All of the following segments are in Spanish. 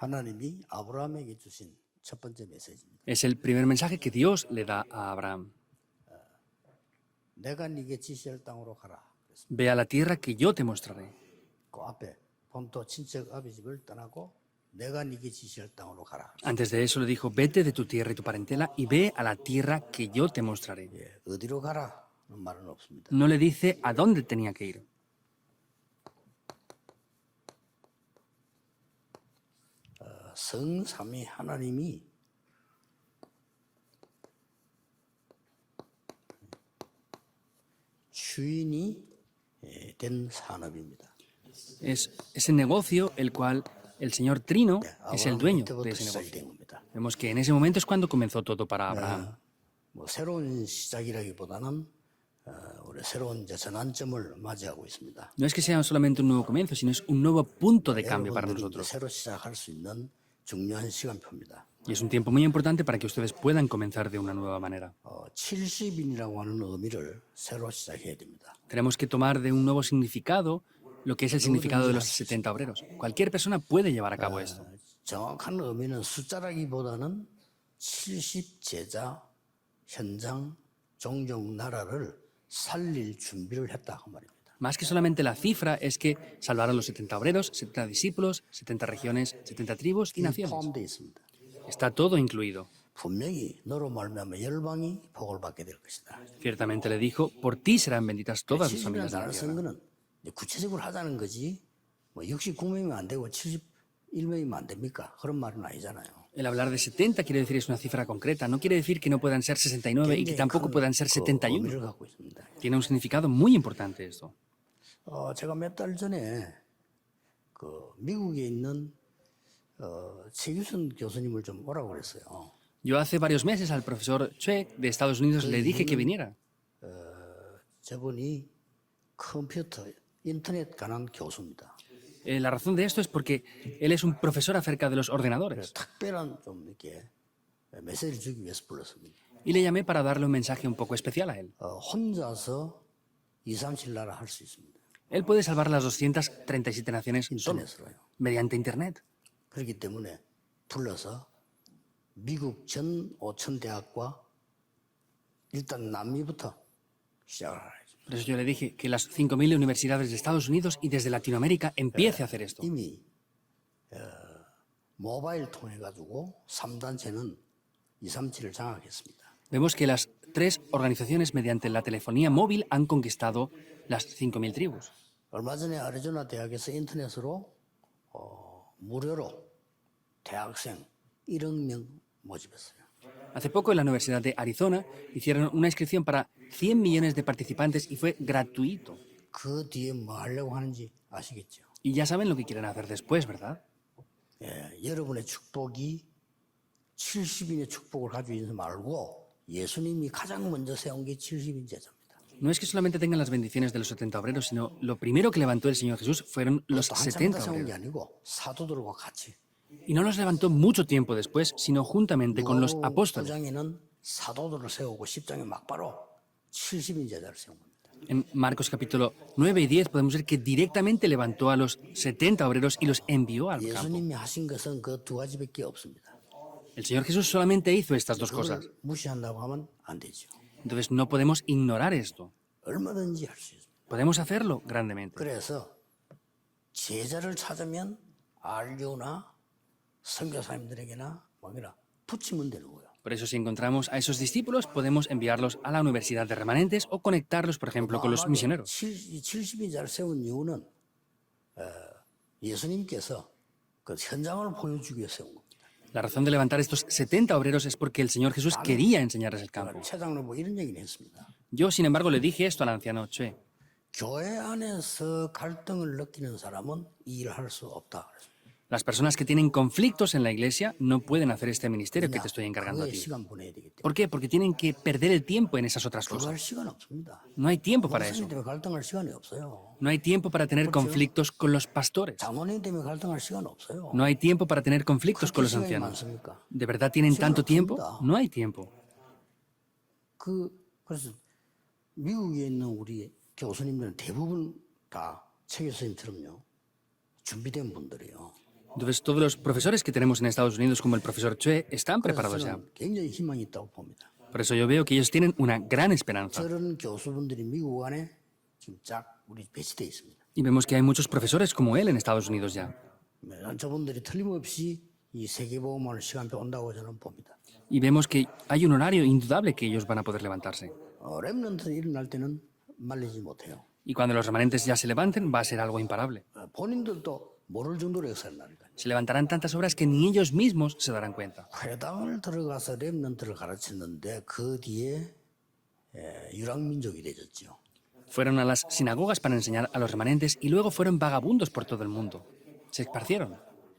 하나님이 아브라함에게 주신 첫 번째 메시지입니다. Es el primer mensaje que Dios le da a Abraham. 내가 네게 지시할 땅으로 가라. 그래서 Ve a la tierra que yo te mostraré. 그 앞에 본토 친척 아비 집을 떠나고 내가 네게 지시할 땅으로 가라. Antes de eso le dijo, vete de tu tierra y tu parentela y ve a la tierra que yo te mostraré. 예, 어디로 가라는 말은 없습니다. No le dice a dónde tenía que ir. 성삼위 하나님이 주인이 된 산업입니다. Es ese negocio el cual el Señor Trino es el dueño de 때부터 ese negocio. 시작된 겁니다. Vemos que en ese momento es cuando comenzó todo para Abraham. 뭐 새로운 시작이라기보다는 우리 새로운 이제 전환점을 맞이하고 있습니다. No es que sea solamente un nuevo comienzo, sino es un nuevo punto de cambio para 여러분들이 이제 nosotros. 새로 시작할 수 있는 중요한 시간표입니다. Y es un tiempo muy importante para que ustedes puedan comenzar de una nueva manera. 70인이라고 하는 의미를 새로 시작해야 됩니다. Tenemos que tomar de un nuevo significado lo que es el significado de los 70 obreros. Cualquier persona puede llevar a cabo esto. 정확한 의미는 숫자라기보다는 70 제자, 현장, 종종 나라를 살릴 준비를 했다 그 말입니다. Más que solamente la cifra, es que salvaron los 70 obreros, 70 discípulos, 70 regiones, 70 tribus y naciones. 포함되어 있습니다. Está todo incluido. 분명히 너로 말미암아 열방이 복을 받게 될 것이다. Ciertamente le dijo, por ti serán benditas todas las 70이라는 familias de la 단어를 쓴 tierra. 거는 이제 구체적으로 하자는 거지. 뭐 69명이면 안 되고 71명이면 안 됩니까? 그런 말은 아니잖아요. El hablar de 70 quiere decir es una cifra concreta, no quiere decir que no puedan ser 69 y que tampoco puedan ser 71. 의미를 갖고 있습니다. Tiene un significado muy importante esto. 제가 몇 달 전에 그 미국에 있는 최규선 교수님을 좀 오라고 그랬어요. Yo hace varios meses al profesor Chue de Estados Unidos le dije que viniera. 저분이 컴퓨터, 인터넷 관한 교수입니다. La razón de esto es porque él es un profesor acerca de los ordenadores. 특별한 좀 이렇게 메시지를 주기 위해서 불렀습니다. Y le llamé para darle un mensaje un poco especial a él. 혼자서 237 나라 할 수 있습니다. Él puede salvar las 237 naciones solo, 인터넷으로요. mediante Internet. 그렇기 때문에 불러서 미국 전 5천 대학과 일단 남미부터 시작을 하죠. Por eso yo le dije que las 5.000 universidades de Estados Unidos y desde Latinoamérica empiece a hacer esto. 이미 모바일 통해 가지고 3단체는 237을 장악했습니다. Vemos que las tres organizaciones mediante la telefonía móvil han conquistado las 5.000 tribus. 얼마 전에 아리조나 대학에서 인터넷으로 무료로 대학생 1억 명 모집했어요. Hace poco en la Universidad de Arizona hicieron una inscripción para 100 millones de participantes y fue gratuito. 그 뒤에 뭐 하려고 하는지 아시겠죠? Y ya saben lo que quieren hacer después, ¿verdad? 여러분의 축복이 70인의 축복을 가지고 있는 말고 예수님이 가장 먼저 세운 게 70인 제자입니다. No es que solamente tengan las bendiciones de los 70 obreros, sino lo primero que levantó el Señor Jesús fueron los 한참 70 세운 게 obreros. 아니고 사도들과 같이. Y no los levantó mucho tiempo después, sino juntamente con los apóstoles. 9장에는 사도들을 세우고 10장에 막바로 70인 제자를 세운 겁니다. En Marcos capítulo 9 y 10 podemos ver que directamente levantó a los 70 obreros y los envió al campo. 예수님이 하신 것은 그 두 가지밖에 없습니다. El Señor Jesús solamente hizo estas dos cosas. 그걸 무시한다고 하면 안 되죠. Entonces no podemos ignorar esto. 얼마든지 할 수 있습니다. Podemos hacerlo grandemente. 그래서 제자를 찾으면 RU나 선교사님들에게나 뭐니라 붙이면 되는 거예요. Por eso si encontramos a esos discípulos podemos enviarlos a la universidad de remanentes o conectarlos, por ejemplo, con los misioneros. 70인자를 세운 이유는 예수님께서 그 현장을 보여주기 위해 세운 겁니다. La razón de levantar estos 70 obreros es porque el Señor Jesús quería enseñarles el campo. 최장로 뭐 이런 얘기를 했습니다. Yo, sin embargo, le dije esto al anciano Chue. 교회 안에서 갈등을 느끼는 사람은 이 일을 할 수 없다. Las personas que tienen conflictos en la iglesia no pueden hacer este ministerio que te estoy encargando a 그거에 ti. 시간 보내야 되기 때문에. ¿Por qué? Porque tienen que perder el tiempo en esas otras 그거 cosas. 할 시간 없습니다. No hay tiempo para eso. 목사님 때문에 갈등할 시간이 없어요. No hay tiempo para tener conflictos con los pastores. 장로님 때문에 갈등할 시간 없어요. No hay tiempo para tener conflictos con los 시간이 ancianos. 많습니까? ¿De verdad tienen tanto tiempo? No hay tiempo. 그래서 미국에 있는 우리 교수님들은 대부분 다 최 교수님처럼요 준비된 분들이에요. Entonces, todos los profesores que tenemos en Estados Unidos, como el profesor Chue, están 그래서 preparados ya. 저는 굉장히 희망이 있다고 봅니다. Por eso yo veo que ellos tienen una gran esperanza. 저런 교수분들이 미국 안에 지금 쫙 우리 배치되어 있습니다. Y vemos que hay muchos profesores como él en Estados Unidos ya. 저분들이 틀림없이 이 세계보험을 시간표 온다고 저는 봅니다. Y vemos que hay un horario indudable que ellos van a poder levantarse. 렘넌트 일어날 때는 말리지 못해요. Y cuando los remanentes ya se levanten, va a ser algo imparable. 본인들도 모를 정도로 역사를 나니까. Se levantarán tantas obras que ni ellos mismos se darán cuenta. 회당을 들어가서 렘넌트를 가르쳤는데 그 뒤에 유랑민족이 되졌죠. Fueron a las sinagogas para enseñar a los remanentes y luego fueron vagabundos por todo el mundo. Se esparcieron.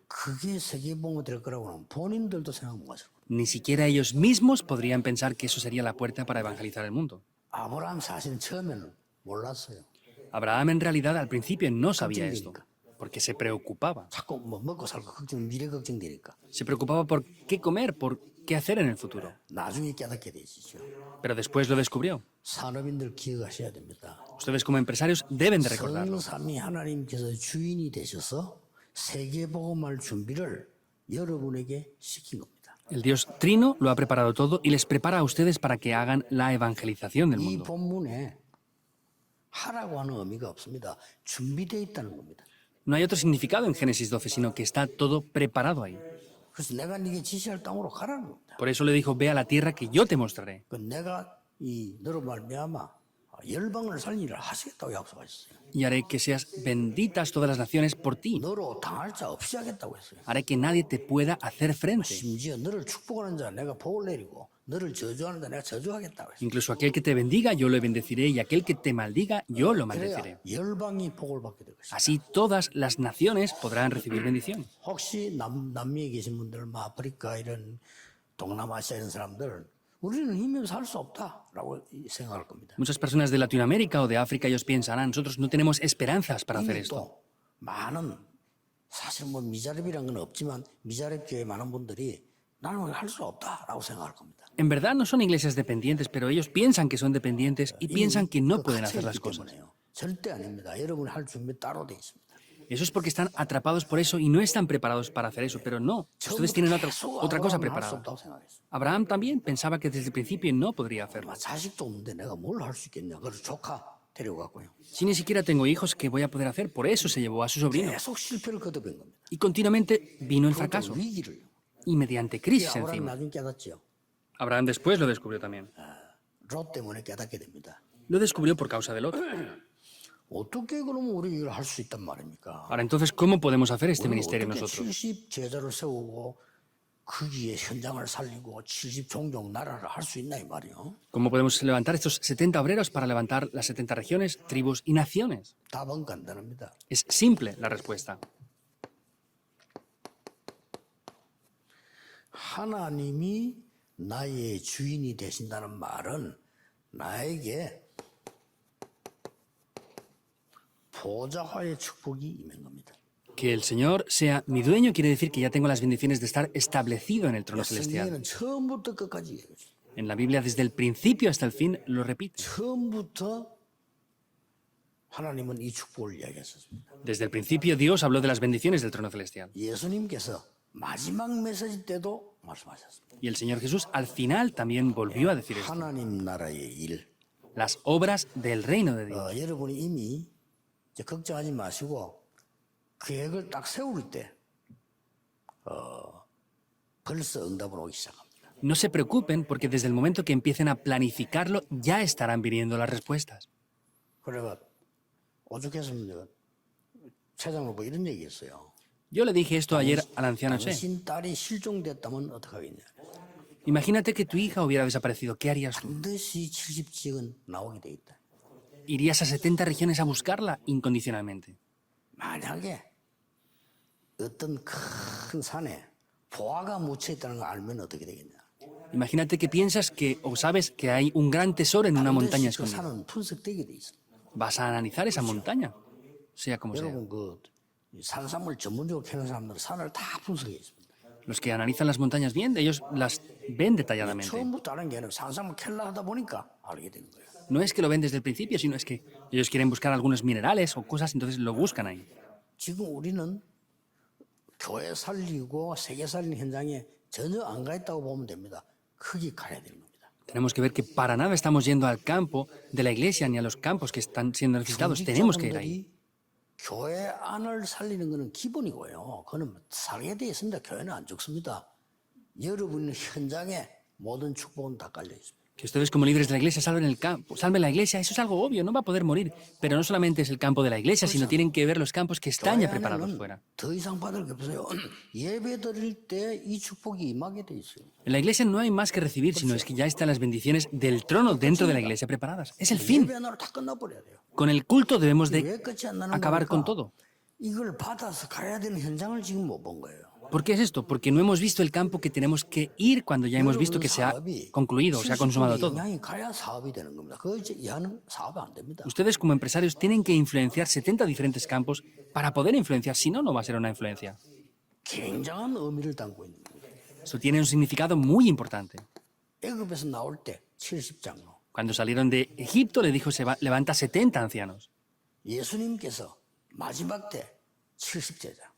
그게 세계보험이 될 거라고는 본인들도 생각 못 하셨고. Ni siquiera ellos mismos podrían pensar que eso sería la puerta para evangelizar el mundo. 아브라함 사실은 처음에는 몰랐어요. Abraham en realidad al principio no sabía esto, porque se preocupaba. 자꾸 뭐 먹고 살고 걱정, 미래 걱정되니까. Se preocupaba por qué comer, por qué hacer en el futuro. 나중에 깨닫게 되시죠. Pero después lo descubrió. 산업인들 기억하셔야 됩니다. Ustedes como empresarios deben de recordarlo. 성삼위 하나님께서 주인이 되셔서 세계복음할 준비를 여러분에게 시킨 겁니다. El Dios Trino lo ha preparado todo y les prepara a ustedes para que hagan la evangelización del 이 mundo. 본문에 하라고 하는 의미가 없습니다. 준비되어 있다는 겁니다. No hay otro significado en Génesis 12, sino que está todo preparado ahí. 그래서 내가 네게 지시할 땅으로 가라는 겁니다. Por eso le dijo, ve a la tierra que yo te mostraré. 그 내가 이 너로 말미암아 열방을 살린 일을 하시겠다고 약속하셨어요. Y haré que seas benditas todas las naciones por ti. 너로 당할 자 없이 하겠다고 했어요. Haré que nadie te pueda hacer frente. 심지어 너를 축복하는 자 내가 복을 내리고 너를 저주하는 자 내가 저주하겠다고 했어요. Incluso aquel que te bendiga, yo lo bendeciré, y aquel que te maldiga, yo lo 그래야 maldeciré. 열방이 복을 받게 될 것입니다. Así todas las naciones podrán recibir bendición. 혹시 남미에 계신 분들, 뭐 아프리카 이런 동남아시아 이런 사람들 우리는 힘이 살 수 없다라고 생각할 겁니다. Muchas personas de Latinoamérica o de África ellos piensan, nosotros no tenemos esperanzas para hacer 이미 esto. 또 많은 사실 뭐 미자립이란 건 없지만 미자립 교회 많은 분들이 나는 할 수 없다라고 생각할 겁니다. En verdad no son iglesias dependientes, pero ellos piensan que son dependientes y piensan que no pueden hacer las cosas. 때문에요. 절대 아닙니다. 여러분이 할 준비 따로 돼 있습니다. Eso es porque están atrapados por eso y no están preparados para hacer eso, pero no, ustedes tienen otra cosa 할수 preparada. 없다고 생각했어요. Abraham también pensaba que desde el principio no podría hacerlo. 자식도 없는데 내가 뭘 할 수 있겠냐. 그래서 조카 데려갔고요. Si ni siquiera tengo hijos, ¿qué voy a poder hacer? Por eso se llevó a su sobrino. 계속 실패를 거듭한 겁니다. Y continuamente vino el 또 fracaso 위기를. y mediante crisis 아브라함이 encima. 나중에 깨닫죠. Abraham después lo descubrió también. 롯 때문에 깨닫게 됩니다. Lo descubrió por causa de Lot. 어떻게 그러면 우리 이걸 할 수 있단 말입니까? Ahora entonces, ¿cómo podemos hacer este ministerio 어떻게 nosotros? 70 제자를 세우고 거기에 현장을 살리고 70 종족 나라를 할 수 있나 이 말이요. ¿Cómo podemos levantar estos 70 obreros para levantar las 70 regiones, tribus y naciones? 답은 간단합니다. Es simple la respuesta. 하나님이 나의 주인이 되신다는 말은 나에게 보좌와의 축복이 임한 겁니다. Que el Señor sea mi dueño quiere decir que ya tengo las bendiciones de estar establecido en el trono celestial. 성경에는 처음부터 끝까지 얘기해요. En la Biblia, desde el principio hasta el fin, lo repite. 처음부터 하나님은 이 축복을 이야기했었습니다. Desde el principio, Dios habló de las bendiciones del trono celestial. 예수님께서 마지막 메시지 때도 말씀하셨습니다. Y el Señor Jesús al final también volvió a decir esto. 하나님 나라의 일. Las obras del reino de Dios. 여러분이 이미 이제 걱정하지 마시고 계획을 딱 세울 때 벌써 응답은 오기 시작합니다. No se preocupen porque desde el momento que empiecen a planificarlo ya estarán viniendo las respuestas. 그래가 오죽했으면 최장로보 이런 얘기했어요. Yo le dije esto ayer al anciano Che. 당신 딸이 실종됐다면 어떡하겠냐. Imagínate que tu hija hubiera desaparecido. ¿Qué harías tú? 반드시 70지역은 나오게 돼 있다. ¿Irías a 70 regiones a buscarla incondicionalmente? 만약에 어떤 큰 산에 보화가 묻혀 있다는 걸 알면 어떻게 되겠냐. Imagínate que piensas que o sabes que hay un gran tesoro en una montaña 반드시 그 escondida. 산은 분석되게 돼 있어. Vas a analizar esa montaña, sea como sea. 여러분 그 산삼을 전문적으로 캐는 사람들은 산을 다 분석해 있습니다. Los que analizan las montañas bien, ellos las ven detalladamente. 처음부터 아는 게 아니라 산삼을 캐려 하다 보니까 알게 된 거예요. No es que lo ven desde el principio, sino es que ellos quieren buscar algunos minerales o cosas, entonces lo buscan ahí. 지금 우리는 교회 살리고 세계 살리는 현장에 전혀 안 가 있다고 보면 됩니다. 거기 가야 되는 겁니다. Tenemos que ver que para nada estamos yendo al campo de la iglesia ni a los campos que están siendo necesitados. Tenemos que ir ahí. 중직자분들이 교회 안을 살리는 것은 기본이고요. 그거는 살게 돼 있습니다. 교회는 안 죽습니다. 여러분 현장에 모든 축복은 다 깔려 있습니다. Que ustedes como líderes de la iglesia salven el campo, salven la iglesia, eso es algo obvio, no va a poder morir. Pero no solamente es el campo de la iglesia, sino tienen que ver los campos que están ya preparados 교회 fuera. 안에는 더 이상 받을 게 없어요. 예배 드릴 때 이 축복이 임하게 돼 있어요. En la iglesia no hay más que recibir, sino es que ya están las bendiciones del trono dentro de la iglesia preparadas. Es el fin. 예배 하나로 다 끝나버려야 돼요. Con el culto debemos de 왜 끝이 안 나는 acabar con 겁니까? todo. 이걸 받아서 가야 되는 현장을 지금 못 본 거예요. ¿Por qué es esto? Porque no hemos visto el campo que tenemos que ir cuando ya hemos visto que se ha concluido, se ha consumado todo. 영향이 가야 사업이 되는 겁니다. 그거 이하는 사업이 안 됩니다. Ustedes como empresarios tienen que influenciar 70 diferentes campos para poder influenciar, si no, no va a ser una influencia. 굉장한 의미를 담고 있는 겁니다. Eso tiene un significado muy importante. 애굽에서 나올 때 70장로 Cuando salieron de Egipto le dijo, levanta 70 ancianos. 예수님께서 마지막 때 70제자.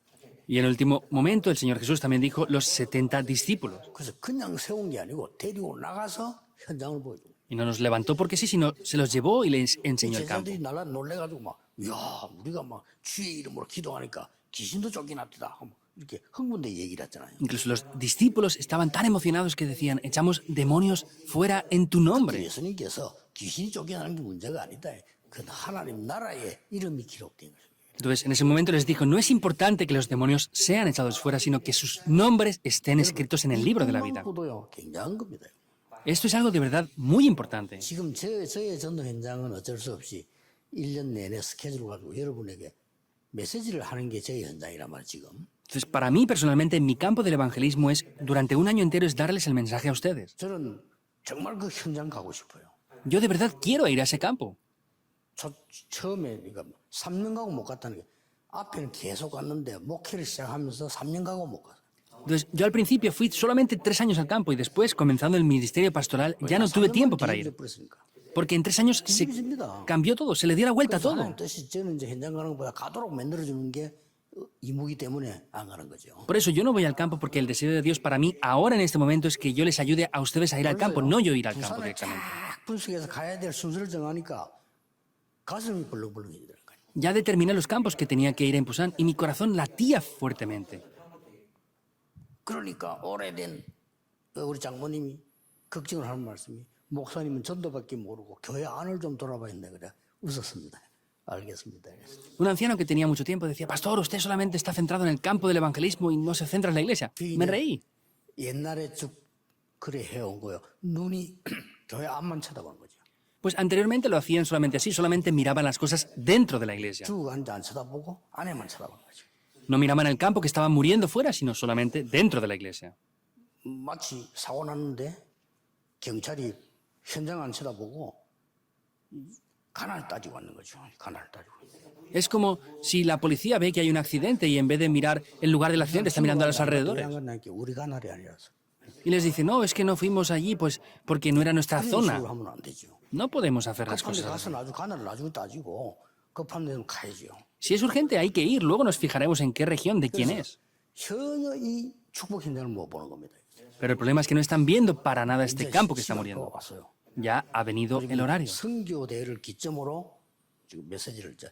Y en el último momento el Señor Jesús también dijo los 70 discípulos. 그래서 그냥 세운 게 아니고 데리고 나가서 현장을 보여주고. Y no nos levantó porque sí, sino se los llevó y les enseñó el campo. 제자들이 날라 놀래가지고 막, 야, 우리가 막 주의 이름으로 기도하니까 귀신도 쫓겨났다. 이렇게 흥분돼 얘기를 했잖아요. Incluso los discípulos estaban tan emocionados que decían, echamos demonios fuera en tu nombre. 예수님께서 귀신이 쫓겨나는 게 문제가 아니다. 그 하나님 나라의 이름이 기록된 거예요. Entonces, en ese momento les dijo, no es importante que los demonios sean echados fuera, sino que sus nombres estén escritos en el libro de la vida. 도요 굉장한 겁니다. Esto es algo de verdad muy importante. 지금 저의 전도 현장은 어쩔 수 없이 1년 내내 스케줄을 가지고 여러분에게 메시지를 하는 게 제 현장이란 말이에요, 지금. Entonces, para mí personalmente, mi campo del evangelismo es, durante un año entero, es darles el mensaje a ustedes. 저는 정말 그 현장 가고 싶어요. Yo de verdad quiero ir a ese campo. 처음에 그러니까 3년 가고 못 갔다는 게 앞에는 계속 갔는데 목회를 시작하면서 3년 가고 못 갔어요. Entonces, yo al principio fui solamente 3 años al campo y después, comenzando el ministerio pastoral, ya no tuve tiempo para ir. Porque en 3 años se cambió todo, se le dio la vuelta a todo. 하나님 뜻이 저는 이제 현장 가는 것보다 가도록 만들어주는 게 이무기 때문에 안 가는 거죠. Por eso yo no voy al campo porque el deseo de Dios para mí ahora en este momento es que yo les ayude a ustedes a ir al campo, no yo ir al campo 부산에 directamente. 쫙 분석해서 가야 될 순서를 정하니까 가슴이 벌렁벌렁해지더라고요. Ya determiné los campos que tenía que ir en Pusan y mi corazón latía fuertemente. 그러니까 오래된 우리 장모님이 걱정을 하는 말씀이 목사님은 전도밖에 모르고 교회 안을 좀 돌아봐야 된다 그래 웃었습니다. 알겠습니다. Un anciano que tenía mucho tiempo decía, pastor, usted solamente está centrado en el campo del evangelismo y no se centra en la iglesia. Me reí. 옛날에 쭉 그래 해온 거요. 눈이 교회 안만 쳐다보는 거죠. Pues anteriormente lo hacían solamente así, solamente miraban las cosas dentro de la iglesia. 쭉 앉아 안 쳐다보고 안에만 쳐다보는 거죠. No miraban el campo que estaba muriendo fuera, sino solamente dentro de la iglesia. 마치 사고 났는데 경찰이 현장 안 쳐다보고 가난을 따지고 왔는 거죠. 가난을 따지고. Es como si la policía ve que hay un accidente y en vez de mirar el lugar del accidente está mirando a los alrededores. 우리 가날이 아니라서. Y les dice, no, es que no fuimos allí pues porque no era nuestra 그런 zona. 식으로 하면 안 되죠. No podemos hacer las 급한 데 cosas 가서 así. 나중에 가난을 나중에 따지고 급한 데는 가야죠. Si es urgente hay que ir, luego nos fijaremos en qué región, de quién es. 전혀 이 축복 현장을 못 보는 겁니다. Pero el problema es que no están viendo para nada este 이제 campo que está 시간표가 muriendo. 왔어요. Ya ha venido el horario. 선교 대회를 기점으로 지금 메시지를 이제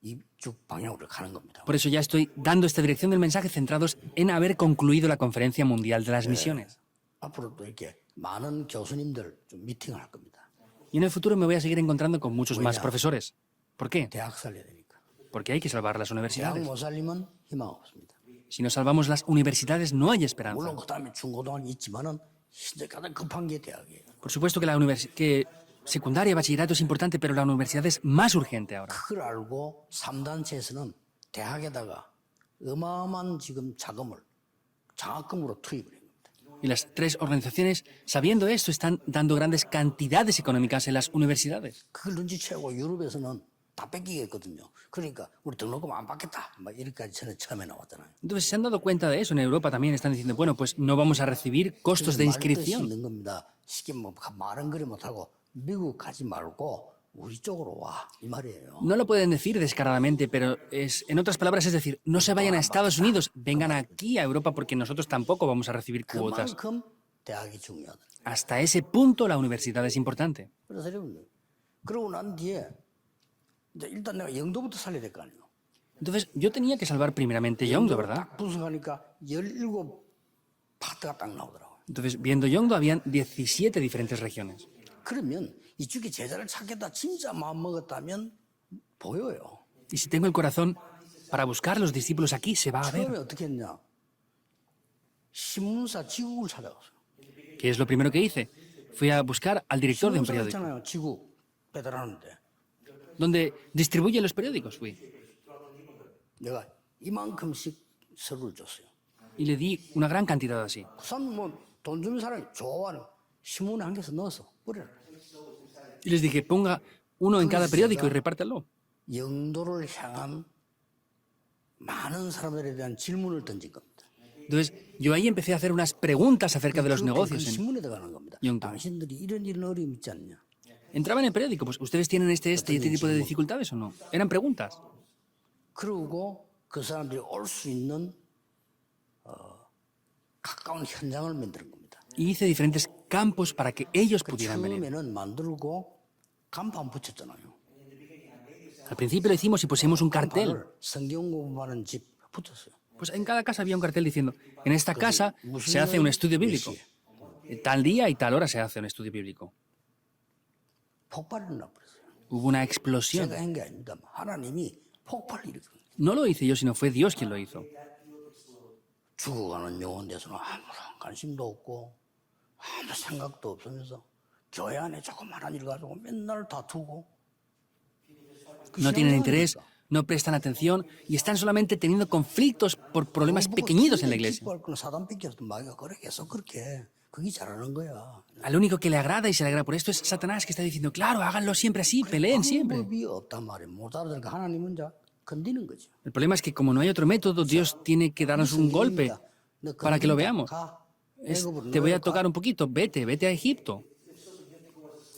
이쪽 방향으로 가는 겁니다. Por eso ya estoy dando esta dirección del mensaje centrados en haber concluido la Conferencia Mundial de las Misiones. 앞으로 또 이렇게 많은 교수님들 좀 미팅을 할 겁니다. Y en el futuro me voy a seguir encontrando con muchos más profesores. ¿Por qué? 대학 살려야 되니까. Porque hay que salvar las 대학 universidades. 못 살리면 희망 없습니다. Si no salvamos las universidades no hay esperanza. 물론 그다음에 중고등학교 있지만은 진짜 가장 급한 게 대학이에요. Por supuesto que secundaria, bachillerato es importante, pero la universidad es más urgente ahora. 그걸 알고 3단체에서는 대학에다가 어마어마한 지금 자금을 장학금으로 투입을 해요. Y las 3 organizaciones, sabiendo esto, están dando grandes cantidades económicas en las universidades. 그걸 눈치채고 유럽에서는 다 뺏기겠거든요. 그러니까 우리 등록금 안 받겠다. 막 이렇게까지 저는 처음에 나왔잖아요. Entonces se han dado cuenta de eso. En Europa también están diciendo, bueno, pues no vamos a recibir costos de 말뜻이 inscripción. 있는 겁니다. 쉽게 뭐 말은 그리 못하고 미국 가지 말고 우리 쪽으로 와 이 말이에요. No lo pueden decir descaradamente, pero en otras palabras, es decir, no se vayan a Estados Unidos, vengan aquí a Europa porque nosotros tampoco vamos a recibir cuotas. 그만큼 대학이 중요하다. Hasta ese punto la universidad es importante. 그래서 여러분들 그러고 난 뒤에 이제 일단 내가 영도부터 살려야 될 거 아니에요. Entonces, yo tenía que salvar primeramente Yongdo, ¿verdad? 딱 분석하니까 17파트가 딱 나오더라고요. Entonces, viendo Yongdo, habían 17 diferentes regiones. 그러면 이쪽에 제자를 찾겠다 진짜 마음 먹었다면 보여요. Y si tengo el corazón para buscar los discípulos aquí, se va a ver. 처음에 어떻게 했냐? 신문사 지국을 찾아갔어요. ¿Qué es lo primero que hice? Fui a buscar al director de un 신문사 periódico, 있잖아요. 지국 배달하는데 donde distribuye los periódicos. Fui 내가 이만큼씩 서류를 줬어요. y le di una gran cantidad así. 우선 뭐돈 주는 사람이 좋아하는 신문에 한 개서 넣어서 뿌려라. Y les dije, ponga uno en cada periódico y repártelo. 영도를 향한 많은 사람들에 대한 질문을 던진 겁니다. Entonces, yo ahí empecé a hacer unas preguntas acerca de los 그 negocios. 신문에 들어가는 겁니다. 영도. 당신들이 이런 어려움 있지 않냐? Entraba en el periódico, pues, ¿ustedes tienen este y este tipo de dificultades o no? Eran preguntas. 그러고 그 사람들이 올 수 있는 가까운 현장을 만드는 겁니다. Y hice diferentes campos para que ellos pudieran venir. 처음에는 만들고 간판 붙였잖아요. Al principio lo hicimos y pusimos un cartel. 간판을 성경 공부하는 집 붙였어요. Pues en cada casa había un cartel diciendo, en esta casa se hace un estudio bíblico. Tal día y tal hora se hace un estudio bíblico. 폭발이 나버렸어요. Hubo una explosión. 제가 한 게 아닙니다. 하나님이 폭발을 일으켰어요. No lo hice yo, sino fue Dios quien lo hizo. 죽어가는 영혼 대해서는 아무런 관심도 없고 아무 생각도 없으면서 교회 안에 조그마한 일 가지고 맨날 다투고 No tienen interés, no prestan atención y están solamente teniendo conflictos por problemas pequeñitos en la iglesia. 사단 뺏겨서 마귀가 그래 계속 그렇게 그게 잘하는 거야. Al único que le agrada y se alegra por esto es Satanás, que está diciendo, claro, háganlo siempre así, peleen siempre. 방법이 없단 말이에요. 못 알아들으니까 하나님은 이제 건드는 거죠. El problema es que como no hay otro método, Dios tiene que darnos un golpe para que lo veamos. Te voy a tocar un poquito, vete a Egipto.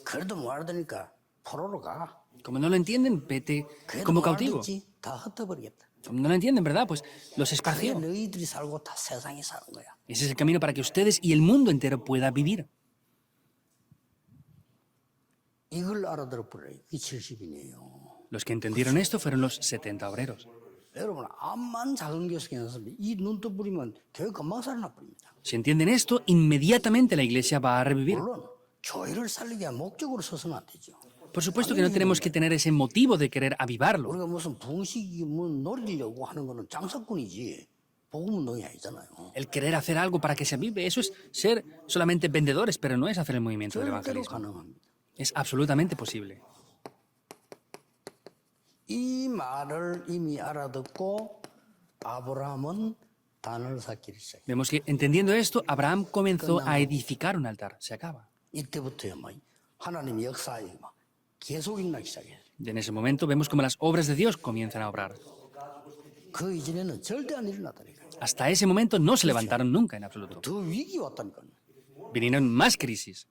그래도 못 알아들으니까 포로로 가. Como no lo entienden, vete 그래도 como 못 cautivo. 알아듣지 다 흩어버리겠다. Como no lo entienden, ¿verdad? Pues los 그게 esparció. 너희들이 살고 다 세상이 사는 거야. Ese es el camino para que ustedes y el mundo entero pueda vivir. 이걸 알아들어 버려요. 이 70이네요. Los que entendieron esto fueron los 70 obreros. 여러분 암만 작은 교회에서 이 눈떠 뿌리면 교회 금방 살아나 버립니다. Si entienden esto, inmediatamente la iglesia va a revivir. 물론 교회를 살리기 위한 목적으로 서서는 안 되죠. Por supuesto que no tenemos que tener ese motivo de querer avivarlo. 우리가 무슨 붕식이 뭐 노리려고 하는 거는 장사꾼이지 복음 운동이 아니잖아요. El querer hacer algo para que se avive, eso es ser solamente vendedores, pero no es hacer el movimiento del 절대로 evangelismo. 가능합니다. Es absolutamente posible. 이 말을 이미 알아듣고 아브라함은 단을 쌓기를 시작해요. Vemos que entendiendo esto, Abraham comenzó a edificar un altar. Se acaba. 이때부터요, 막 하나님 역사에 막 계속 일어나기 시작해요. Y en ese momento vemos como las obras de Dios comienzan a obrar. 그 이전에는 절대 안 일어나다니까. Hasta ese momento no se levantaron nunca en absoluto. 더 위기 왔다니까. Vinieron más crisis.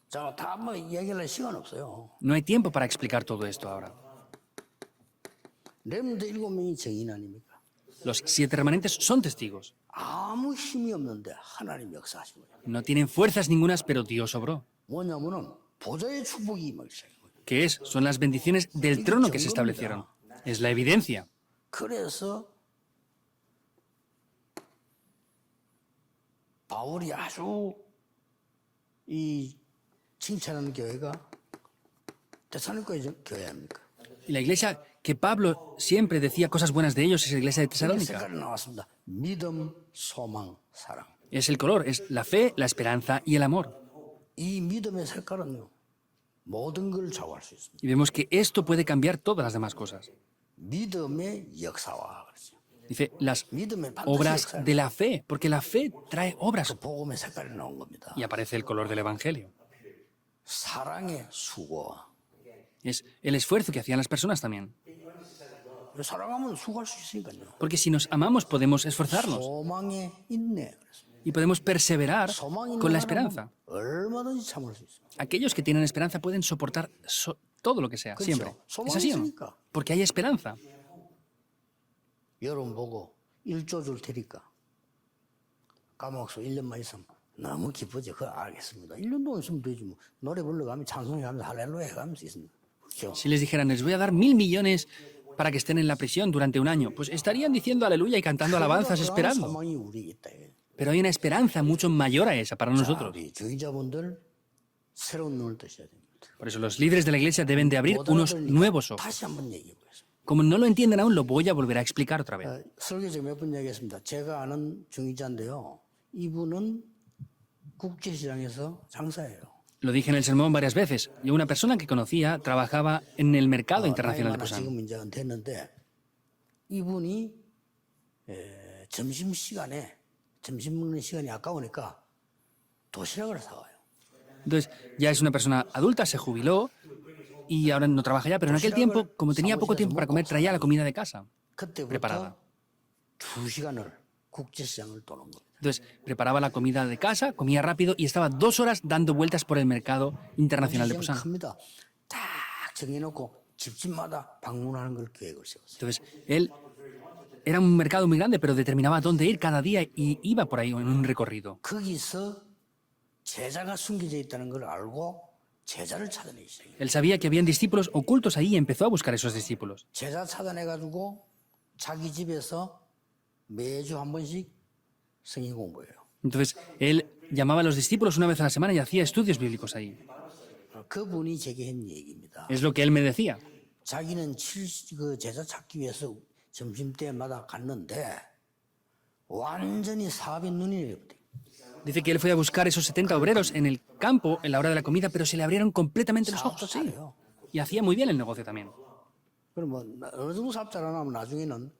자, 다 뭐 얘기할 시간 없어요. No hay tiempo para explicar todo esto ahora. 렘드 7명이 증인 아닙니까? Los 7 remanentes son testigos. 아무 힘이 없는데 하나님 역사하신 거예요. No tienen fuerzas ningunas, pero Dios obró. 뭐냐면은 보좌의 축복이 임하기 시작한 거예요. ¿Qué es? Son las bendiciones del trono que se establecieron. Es la evidencia. 그래서 바울이 아주 이 칭찬하는 교회가 데살로니가 교회 아닙니까? Y la iglesia que Pablo siempre decía cosas buenas de ellos es la iglesia de 이 Tesalónica. 색깔이 나왔습니다. 믿음, 소망, 사랑. Es el color, es la fe, la esperanza y el amor. 이 믿음의 색깔은요 모든 걸 좌우할 수 있습니다. Y vemos que esto puede cambiar todas las demás cosas. 믿음의 역사와 그렇죠. Dice, las 믿음의 반드시 obras 역사. de la fe, porque la fe trae obras. 복음의 색깔이 나온 겁니다. Y aparece el color del Evangelio. 사랑의 수고와 Es el esfuerzo que hacían las personas también. 사랑하면 수고할 수 있으니까요. Porque si nos amamos podemos esforzarnos 소망의 인내. y podemos perseverar 소망 있는 con la 사람은 esperanza. 얼마든지 참을 수 있습니다. Aquellos que tienen esperanza pueden soportar todo lo que sea, siempre. ¿Es así o no? Porque hay esperanza. 여러분 보고 1조 줄 테니까 까먹어서 1년만 있으면 너무 기쁘죠. 그거 알겠습니다. 1년 동안 있으면 되지 뭐. 노래 불러가면 찬송해가면서 할렐루야 해가면서 있습니다. 그렇죠? Si les dijeran, les voy a dar 1.000 millones para que estén en la prisión durante un año, pues estarían diciendo aleluya y cantando alabanzas esperando. 소망이 우리에 있다. Pero hay una esperanza mucho mayor a esa para nosotros. 우리 주의자분들 새로운 눈을 뜨셔야 됩니다. Por eso los líderes de la iglesia deben de abrir unos nuevos ojos. 다시 한번 얘기해 보겠습니다. Como no lo entienden aún, lo voy a volver a explicar otra vez. 설교제 몇 번 얘기했습니다. 제가 아는 중위자인데요. 이분은 국제시장에서 장사해요. Lo dije en el sermón varias veces. Yo, una persona que conocía, trabajaba en el mercado internacional de 나이 많아 Busan. 지금 이제 은퇴했는데 이분이 점심 먹는 시간이 아까우니까 도시락을 사와요. Entonces, ya es una persona adulta, se jubiló y ahora no trabaja ya, pero en aquel tiempo, como tenía poco tiempo para comer, traía la comida de casa preparada. 그때부터 2시간을 국제시장을 도는 겁니다. Entonces, preparaba la comida de casa, comía rápido y estaba 2 horas dando vueltas por el mercado internacional de Busan. 큽니다. 딱 정해놓고 집집마다 방문하는 걸 계획을 세웠어요. Entonces, él era un mercado muy grande, pero determinaba dónde ir cada día y iba por ahí en un recorrido. 거기서 제자가 숨겨져 있다는 걸 알고 제자를 찾아내기 시작해요. Él sabía que habían discípulos ocultos ahí y empezó a buscar esos discípulos. 제자 찾아내가지고 자기 집에서 매주 한 번씩 성경 공부해요. Entonces, él llamaba a los discípulos una vez a la semana y hacía estudios bíblicos ahí. 그분이 제게 한 얘기입니다. Es lo que él me decía. 자기는 그 제자 찾기 위해서 점심때마다 갔는데 완전히 사업에 눈이 내려버려. Dice que él fue a buscar esos 70 obreros en el campo en la hora de la comida, pero se le abrieron completamente los ojos. Sí. Y hacía muy bien el negocio también. 그러면 어느 정도 사업 잘하면 나중에는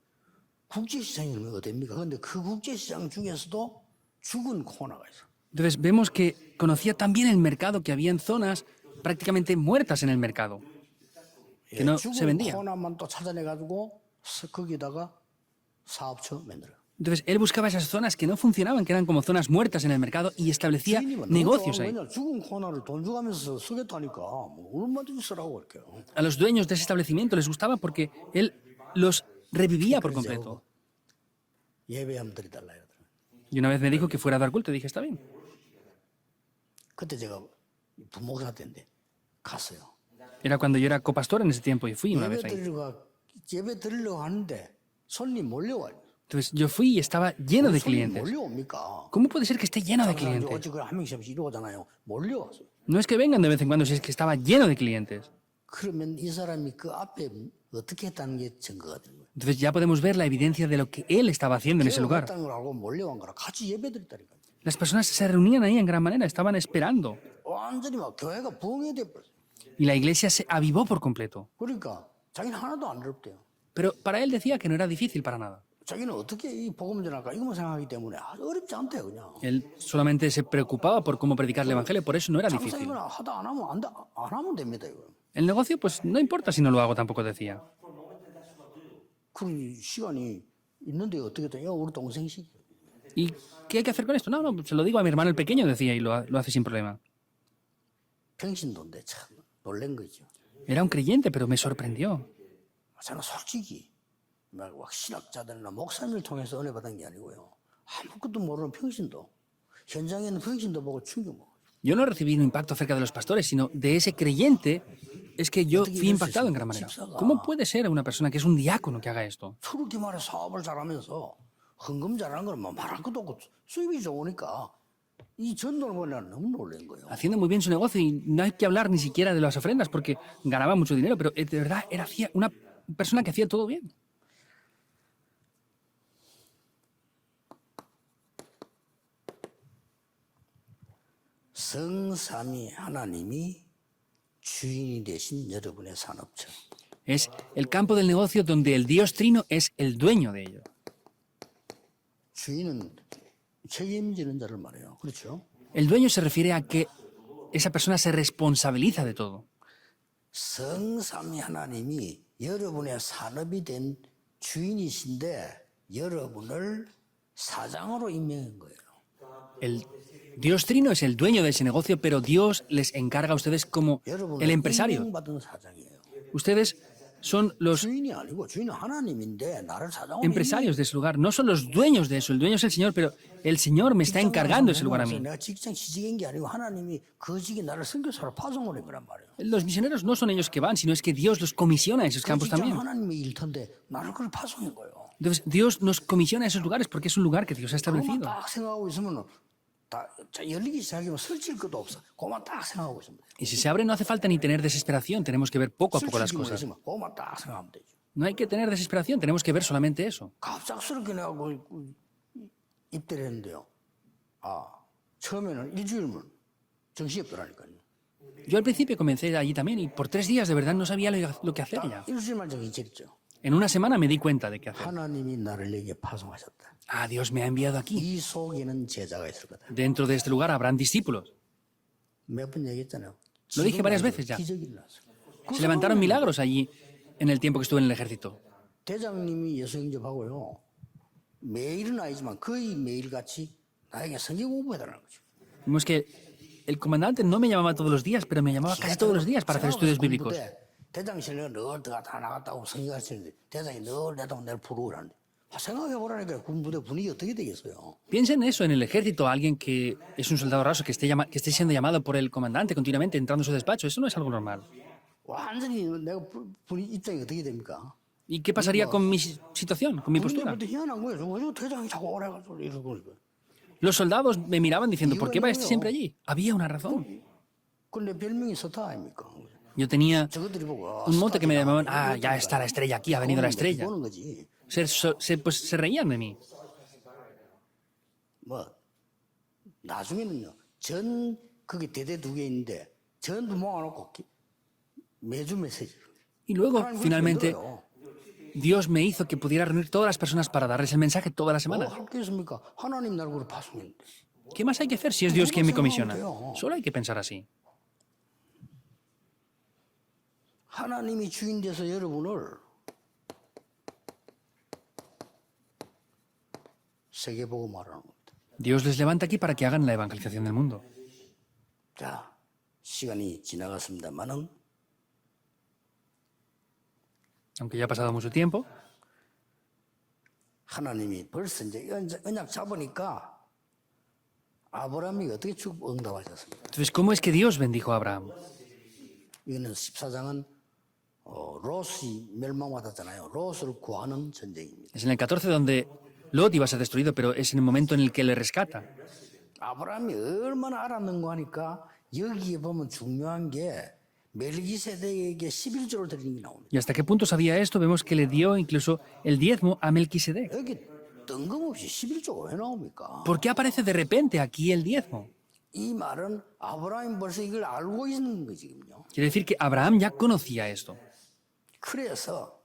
국제시장이 어딥니까? 그런데 그 국제시장 중에서도 죽은 코너가 있어. Entonces vemos que conocía también el mercado, que habían zonas prácticamente muertas en el mercado, que no se 죽은 vendían. 코너만 또 찾아내가지고 거기다가 사업처 만들어. Entonces él buscaba esas zonas que no funcionaban, que eran como zonas muertas en el mercado, y establecía negocios ahí. 죽은 코너를 돈 주가면서 쓰겠다니까 뭐 얼마든지 쓰라고 이렇게. A los dueños de ese establecimiento les gustaba porque él los revivía por completo. 예배 한번 드려달라 이러더라고요. Y una vez me dijo que fuera a dar culto, dije, está bien. 그때 제가 부목사 때인데 갔어요. Era cuando yo era copastor en ese tiempo y fui una vez ahí. 예배 드리려고 하는데 손님 몰려와요. Entonces yo fui y estaba lleno de clientes. 몰려옵니까? ¿Cómo puede ser que esté lleno de clientes? 어찌 한 명씩 이러잖아요. 몰려왔어요. No es que vengan de vez en cuando, si es que estaba lleno de clientes. 그러면 이 사람이 그 앞에 어떻게 했다는 게 증거가 되는 거예요. Entonces ya podemos ver la evidencia de lo que él estaba haciendo en ese lugar. 했다는 걸 알고 몰려온 거라 같이 예배 드렸다니까요. Las personas se reunían ahí en gran manera, estaban esperando. 완전히 막 교회가 부흥이 돼버렸어요. Y la iglesia se avivó por completo. 그러니까 자기는 하나도 안 어렵대요. Pero para él decía que no era difícil para nada. 자기는 어떻게 이 복음 전할까 이것만 생각하기 때문에 어렵지 않대요 그냥. Él solamente se preocupaba por cómo predicar el evangelio, por eso no era 장사 difícil. 이거는 하다 안 하면 됩니다 이거. El negocio, pues no importa si no lo hago, tampoco decía. 그 시간이 있는데 어떻게 돼? 우리 동생식. ¿Y qué hay que hacer con esto? No, no, se lo digo a mi hermano el pequeño, decía, y lo hace sin problema. 평신도인데 참 놀란 거죠. Era un creyente, pero me sorprendió. 저는 솔직히 막 신학자들이나 목사님을 통해서 은혜 받은 게 아니고요. 아무것도 모르는 평신도. 현장에는 평신도 보고 충격 먹어요. Yo no recibí un impacto acerca de los pastores, sino de ese creyente. Es que yo fui impactado en gran manera. ¿Cómo puede ser una persona que es un diácono que haga esto? 그렇게 말해 사업을 잘하면서 헌금 잘하는 걸 말할 것도 없고 수입이 좋으니까 이 전도를 보면 너무 놀란 거예요. Haciendo muy bien su negocio y no hay que hablar ni siquiera de las ofrendas porque ganaba mucho dinero, pero de verdad era una persona que hacía todo bien. 성삼위 하나님이 주인이 되신 여러분의 산업체. Es el campo del negocio donde el Dios Trino es el dueño de ello. 주인은 책임지는 자를 말해요. 그렇죠? El dueño se refiere a que esa persona se responsabiliza de todo. 성삼위 하나님이 여러분의 산업이 된 ju인이신데 여러분을 사장으로 임명한 거예요. El Dios Trino es el dueño de ese negocio, pero Dios les encarga a ustedes como 여러분은 el empresario. 인정받은 사장이에요. Ustedes son los 주인이 아니고 주인은 하나님인데 나를 사장으로 empresarios de ese lugar, no son los dueños de eso. El dueño es el Señor, pero el Señor me está encargando ese lugar a mí. 내가 직장 취직한 게 아니고 하나님이 그 직에 나를 선교사로 파송을 한 거란 말이에요. Los misioneros no son ellos que van, sino es que Dios los comisiona a esos 그 campos 직장 también. 하나님의 일 텐데 나를 그걸 파송한 거예요. Entonces, Dios nos comisiona a esos lugares porque es un lugar que Dios ha 그것만 establecido. 딱 생각하고 있으면 다 열리기 시작하면 설칠 것도 없어. 그것만 딱 생각하고 있으면 돼. Y si se abre no hace falta ni tener desesperación, tenemos que ver poco a poco las 설치기만 cosas. 있으면 그것만 딱 생각하면 되죠. No hay que tener desesperación, tenemos que ver solamente eso. 갑작스럽게 내가 입대를 했는데요. 처음에는 일주일만 정신이 없더라니까요. Yo al principio comencé allí también y por 3 días de verdad no sabía lo que hacer ya. 일주일만 정신 차렸죠. En una semana me di cuenta de qué hacer. 하나님이 나를 내게 파송하셨다. Ah, Dios me ha enviado aquí. 이 속에는 제자가 있을 거다. Dentro de este lugar habrán discípulos. 몇 번 얘기했잖아요. Lo dije varias veces ya. 기적이 일어났어. Se levantaron milagros allí en el tiempo que estuve en el ejército. 대장님이 예수 영접하고요. 매일은 아니지만 거의 매일같이 나에게 성경 공부해달라는 거죠. Vimos que el comandante no me llamaba todos los días, pero me llamaba casi todos los días para hacer estudios bíblicos. 대장실 내가 늘 다 나갔다고 성경 가르치는데 대장이 늘 내다고 내를 부르라는데 생각해보라니까 군부대 분위기 어떻게 되겠어요? Piensen eso en el ejército, alguien que es un soldado raso que esté siendo llamado por el comandante continuamente entrando en su despacho. Eso no es algo normal. 완전히 내가 분위기 입장이 어떻게 됩니까? ¿Y qué pasaría con mi situación, con mi postura? 군대부터 희한한 거예요. 저 대장이 자꾸 오래가지고 이러고 그러니까. Los soldados me miraban diciendo, ¿por qué va este siempre allí? Había una razón. 근데 별명이 스타 아닙니까? Yo tenía 저것들이 보고 un monte que me llamaban, ya está la estrella aquí, ha venido la estrella. 보는 거지. Pues se reían de mí. 뭐 나중에는요. 전 그게 대대 두 개 있는데 전부 모아놓고 매주 메시지. Y luego, 하나님 finalmente, 그렇게 Dios me hizo que pudiera reunir todas las personas para darles el mensaje todas las semanas. 할게 있습니까? 하나님 날 그걸 파송했는데. ¿Qué más hay que hacer si es Dios quien me comisiona? Solo hay que pensar así. 하나님이 주인 돼서 여러분을 세계 보고 말하는 겁니다. Dios les levanta aquí para que hagan la evangelización del mundo. 자, 시간이 지나갔습니다만은 Aunque ya ha pasado mucho tiempo, 하나님이 벌써 이제 언약 잡으니까 아브라함이 어떻게 응답하셨습니까? entonces, ¿cómo es que Dios bendijo a Abraham? 이거는 14장은 롯이 멸망받았잖아요. 롯을 구하는 전쟁입니다. Es en el 14 donde Lot iba a ser destruido, pero es en el momento en el que le rescata. 아브라함이 얼마나 알았는가 하니까 여기에 보면 중요한 게 멜기세덱에게 11조를 드리는 게 나옵니다. ¿Y hasta qué punto sabía esto? Vemos que le dio incluso el diezmo a Melquisedec. 여기 뜬금없이 11조가 왜 나옵니까? ¿Por qué aparece de repente aquí el diezmo? 이 말은 아브라함이 벌써 이걸 알고 있는 거지요. Quiere decir que Abraham ya conocía esto. 그래서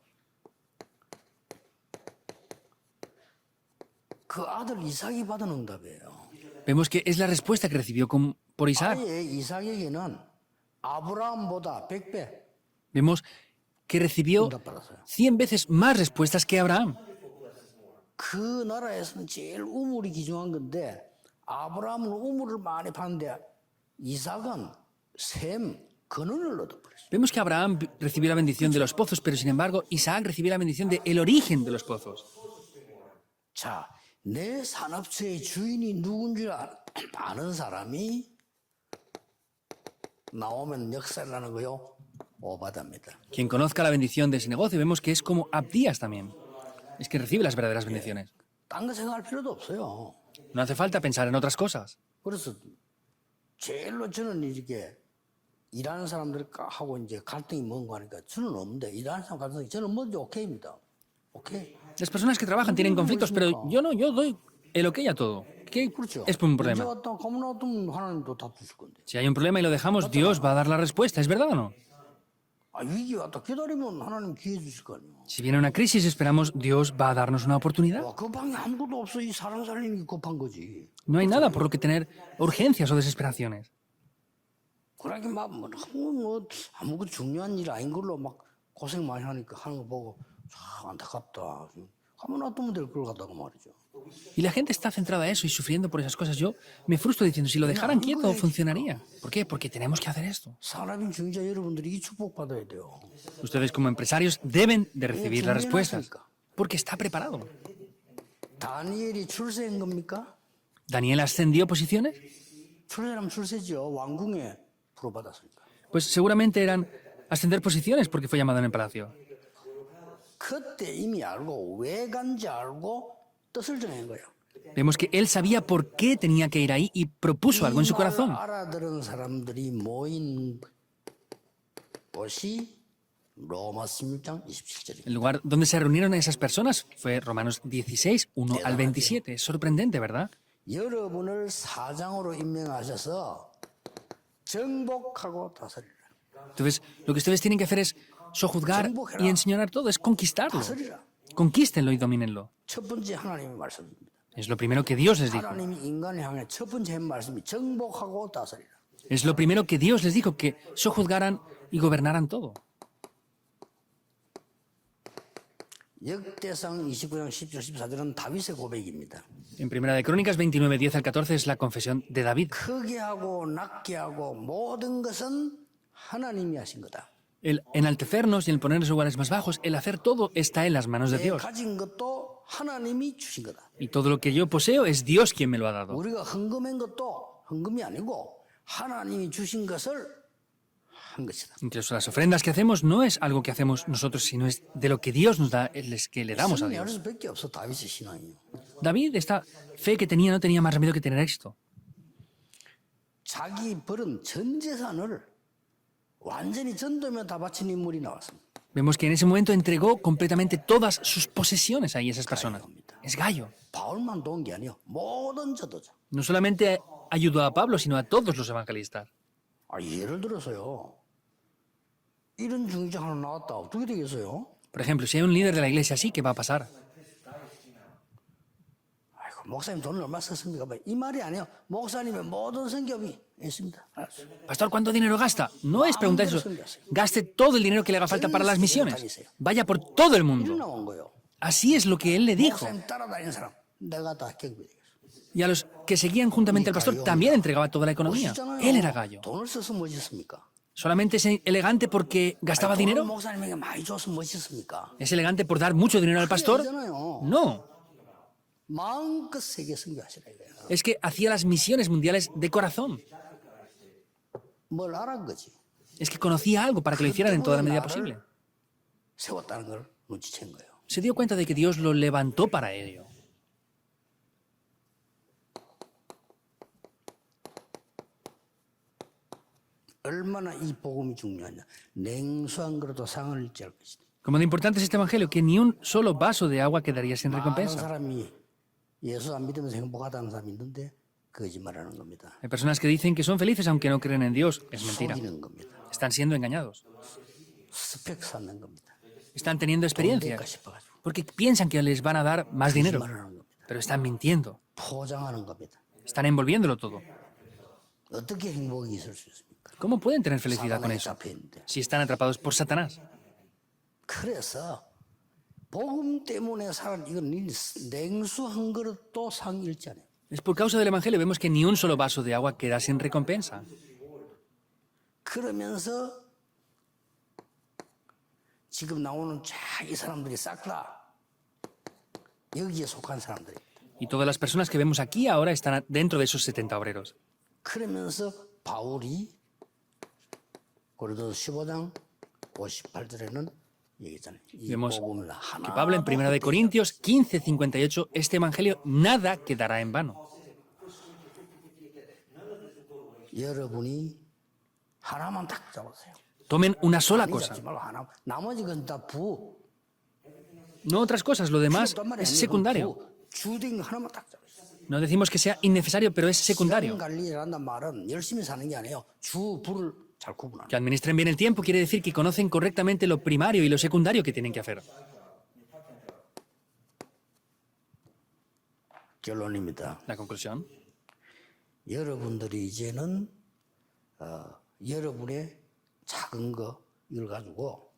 그 아들 이삭이 받은 응답이에요. Vemos que es la respuesta que recibió por Isaac. 아예 이삭에게는 아브라함보다 100배 Vemos que recibió 응답받았어요. 100 veces más respuestas que Abraham. 그 나라에서는 제일 우물이 귀중한 건데 아브라함은 우물을 많이 파는데 이삭은 샘 근원을 얻어버렸어요. Vemos que Abraham recibió la bendición de los pozos, pero sin embargo Isaac recibió la bendición del origen de los pozos. 자, 내 산업체의 주인이 누군 줄 아는 사람이 나오면 역사라는 거요. 오바다입니다. Quien conozca la bendición de ese negocio, vemos que es como Abdías también. Es que recibe las verdaderas bendiciones. 딴 거 생각할 필요도 없어요. No hace falta pensar en otras cosas. 그래서 제일로 저는 이렇게 일하는 사람들하고 이제 갈등이 뭔가 하니까 저는 없는데 일하는 사람 갈등이 저는 먼저 오케이입니다. 오케이. Las personas que trabajan tienen conflictos, pero yo no, yo doy el ok a todo. ¿Qué 그렇죠. es un 언제 problema? 왔다 가면 놔두면 하나님도 다 주실 건데. Si hay un problema y lo dejamos, Dios va a dar la respuesta. ¿Es verdad o no? 위기 왔다 기다리면 하나님 기회 주실 거 아니에요. Si viene una crisis, esperamos, Dios va a darnos una oportunidad. 그 방에 아무것도 없어. 이 사람 살림이 급한 거지. No hay nada por lo que tener urgencias o desesperaciones. 그러게 막 아무것도 중요한 일 아닌 걸로 막 고생 많이 하니까 하는 거 보고 참 안타깝다. 가만 놔두면 될 걸 갖다가 말이죠. Y la gente está centrada a eso y sufriendo por esas cosas. Yo me frustro diciendo, si lo dejaran quieto, funcionaría. ¿Por qué? Porque tenemos que hacer esto. 산업인 중개자 여러분들이 이 축복받아야 돼요. Ustedes como empresarios deben de recibir las respuestas, porque está preparado. 다니엘이 출세한 겁니까? ¿Daniel ascendió posiciones? 출세하면 출세죠. 왕궁에 부름받았으니까. Pues seguramente eran ascender posiciones porque fue llamado en el palacio. 그때 이미 알고 왜 간지 알고 뜻을 정한 거예요. Vemos que él sabía por qué tenía que ir ahí y propuso algo en su 이 corazón. 말을 알아들은 사람들이 모인 곳이 로마 16장 27절입니다. El lugar donde se reunieron esas personas fue Romanos 16, 1 al 27. Es sorprendente, ¿verdad? 여러분을 사장으로 임명하셔서 정복하고 다스리라. Entonces, lo que ustedes tienen que hacer es sojuzgar y enseñar todo, es conquistarlo. 다스리라. Conquístenlo y domínenlo. 첫 번째 하나님의 말씀입니다. Es lo primero que Dios les dijo. 하나님이 인간을 향해 첫 번째 말씀이 정복하고 다스리라. Es lo primero que Dios les dijo, que sojuzgaran y gobernaran todo. 역대상 29장 10절 14절은 다윗의 고백입니다. En Primera de Crónicas 29, 10 al 14 es la confesión de David. 크게 하고 낮게 하고 모든 것은 하나님이 하신 거다. El enaltecernos y el ponernos en lugares más bajos, el hacer todo está en las manos de 내 Dios. 가진 것도 하나님이 주신 거다. Y todo lo que yo poseo es Dios quien me lo ha dado. 우리가 헌금한 것도 헌금이 아니고 하나님이 주신 것을 한 것이다. Incluso las ofrendas que hacemos no es algo que hacemos nosotros, sino es de lo que Dios nos da, es que le damos a 승리할 Dios. 수밖에 없어 다윗의 신앙이요. David, esta fe que tenía, no tenía más remedio que tener éxito. 자기 벌은 전 재산을 완전히 전도면 다 바친 인물이 나왔습니다. Vemos que en ese momento entregó completamente todas sus posesiones ahí a esas personas. Es Gallo. 바울만 도운 게 아니요. 모든 저도죠. No solamente ayudó a Pablo, sino a todos los evangelistas. 예를 들어서요. 이런 중의자 하나 나왔다. 어떻게 되겠어요? Por ejemplo, si hay un líder de la iglesia así, ¿qué va a pasar? 아이고, 목사님 돈을 얼마 썼습니까? 이 말이 아니에요. 목사님의 모든 성격이 있습니다. Pastor, ¿cuánto dinero gasta? No es preguntar eso. Gaste todo el dinero que le haga falta para las misiones. Vaya por todo el 이리 mundo. 나온 거예요. Así es lo que él le dijo. 목사님 따라다니는 사람 내가 다 경비되겠어. Y a los que seguían juntamente al pastor también entregaba toda la economía. Él era Gallo. 돈을 써서 멋있습니까? ¿Solamente es elegante porque gastaba 돈을 dinero? 목사님에게 많이 줘서 멋있습니까? ¿Es elegante por dar mucho dinero al pastor? 아니잖아요. No. 마음껏 세계 선교하시라 이거예요. Es que hacía las misiones mundiales de corazón. 뭘 알은 거지? Es que conocía algo para que lo hicieran en toda la medida posible. 세웠다는 걸 눈치챈 거예요. Se dio cuenta de que Dios lo levantó para ello. 얼마나 이 복음이 중요하냐. 냉수한 그릇도 상을 일지할 것이다. Como de importante es este evangelio, que ni un solo vaso de agua quedaría sin 많은 recompensa. 사람이 예수 안 믿으면서 행복하다는 사람이 있는데 거짓말하는 겁니다. Hay personas que dicen que son felices aunque no creen en Dios. Es mentira. 속이는 겁니다. Están siendo engañados. 스펙 쌓는 겁니다. Están teniendo 될까 experiencias 싶어가지고 porque piensan que les van a dar más dinero. 거짓말하는 겁니다. Pero están mintiendo. 포장하는 겁니다. Están envolviéndolo todo. 어떻게 행복이 있을 수 있습니까? ¿Cómo pueden tener felicidad con 사단에 eso 잡혀 있는데. si están atrapados por Satanás? 그래서 복음 때문에 사람 이건 냉수 한 그릇도 상 잃지 않아요. Es por causa del evangelio. Vemos que ni un solo vaso de agua queda sin recompensa. 그러면서 지금 나오는 이 사람들이 싹 다 여기에 속한 사람들입니다. Y todas las personas que vemos aquí ahora están dentro de esos 70 obreros. 그러면서 바울이 고린도서 15장 58절에는 얘기잖아요. 이 Vemos 복음을 que Pablo en 1 de Corintios 15:58, este evangelio nada quedará en vano. 여러분이 하나만 딱 잡으세요. Tomen una sola 많이 cosa, 잡지 말고 하나. 나머지 건 다 부. no otras cosas. Lo demás 필요 없단 말이 es 아니에요. secundario. 주된 거 하나만 딱 잡으세요. No decimos que sea innecesario, pero es 시간 secundario. 관리라는 말은 열심히 사는 게 아니에요. 주 부를 잘 구분하는. Que administren bien el tiempo quiere decir que conocen correctamente lo primario y lo secundario que tienen que hacer. 결론입니다. La conclusión. 여러분들이 이제는 여러분의 작은 거 이걸 가지고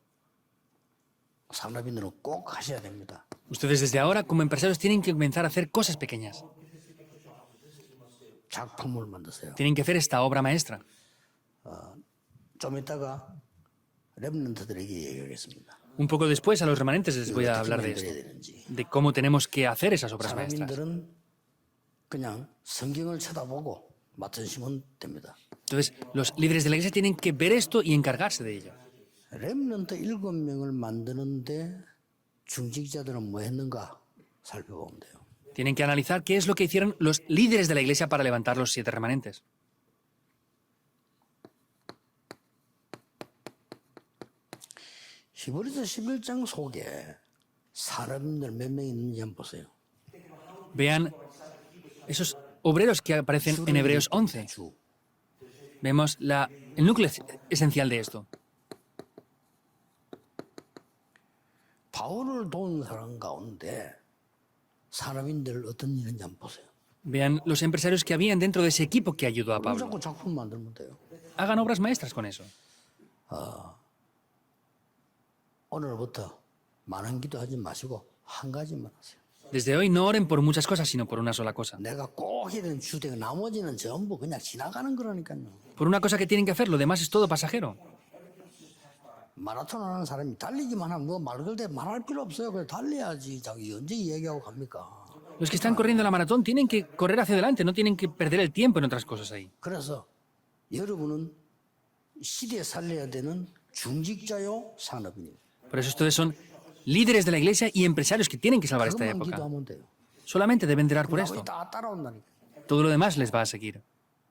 산업인들은 꼭 하셔야 됩니다. Ustedes desde ahora, como empresarios, tienen que comenzar a hacer cosas pequeñas. 작품을 만드세요. Tienen que hacer esta obra maestra. 좀 이따가 렘넌트들에게 얘기하겠습니다. Un poco después, a los remanentes les voy a hablar de 어떻게 esto, 만들어야 되는지. de cómo tenemos que hacer esas obras maestras. 사람인들은 그냥 성경을 쳐다보고 맡으시면 됩니다. Entonces, los líderes de la iglesia tienen que ver esto y encargarse de ello. 렘넌트 7명을 만드는데 중직자들은 뭐 했는가 살펴보면 돼요. Tienen que analizar qué es lo que hicieron los líderes de la iglesia para levantar los 7 remanentes. 히브리서 11장 속에 사람들 몇 명 있는지 한번 보세요. Vean esos obreros que aparecen en Hebreos 11. 주. Vemos el núcleo esencial de esto. 바울을 도운 사람 가운데 사람인들 어떤 일인지 한번 보세요. Vean los empresarios que habían dentro de ese equipo que ayudó a 왜 Pablo. 자꾸 작품 만들면 돼요. Hagan obras maestras con eso. 오늘부터 많은 기도하지 마시고 한 가지만 하세요. Desde hoy no oren por muchas cosas, sino por una sola cosa. 내가 꼭 해야 되는 주되고 나머지는 전부 그냥 지나가는 거라니까요. Por una cosa que tienen que hacer, lo demás es todo pasajero. 마라톤 하는 사람이 달리기만 하면 뭐 말 걸대 말할 필요 없어요. 그냥 달려야지. 자기 언제 얘기하고 갑니까? Los que están corriendo la maratón tienen que correr hacia adelante, no tienen que perder el tiempo en otras cosas ahí. 그래서 여러분은 시대에 살려야 되는 중직자요 산업인이에요. Por eso ustedes son líderes de la iglesia y empresarios que tienen que salvar esta 그것만 época. 기도하면 돼요. Solamente deben de orar por 나머지 esto. 다 따라온다니까. Todo lo demás les va a seguir.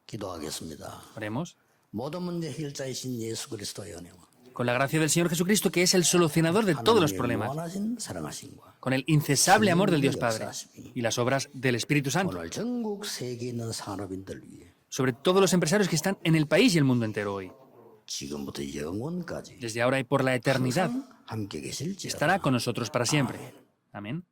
기도하겠습니다. Oremos. 모든 문제 해결자이신 예수 그리스도의 은혜와 Con la gracia del Señor Jesucristo, que es el solucionador de todos los 하나님의 problemas. 무한하신 사랑하심과 Con el incesable amor del Dios Padre y las obras del Espíritu Santo. 오늘 전국 세계에 있는 산업인들 위해 Sobre todos los empresarios que están en el país y el mundo entero hoy. 지금부터 영원까지 Desde ahora y por la eternidad. 함께 계실지어다. Estará con nosotros para siempre. Amén.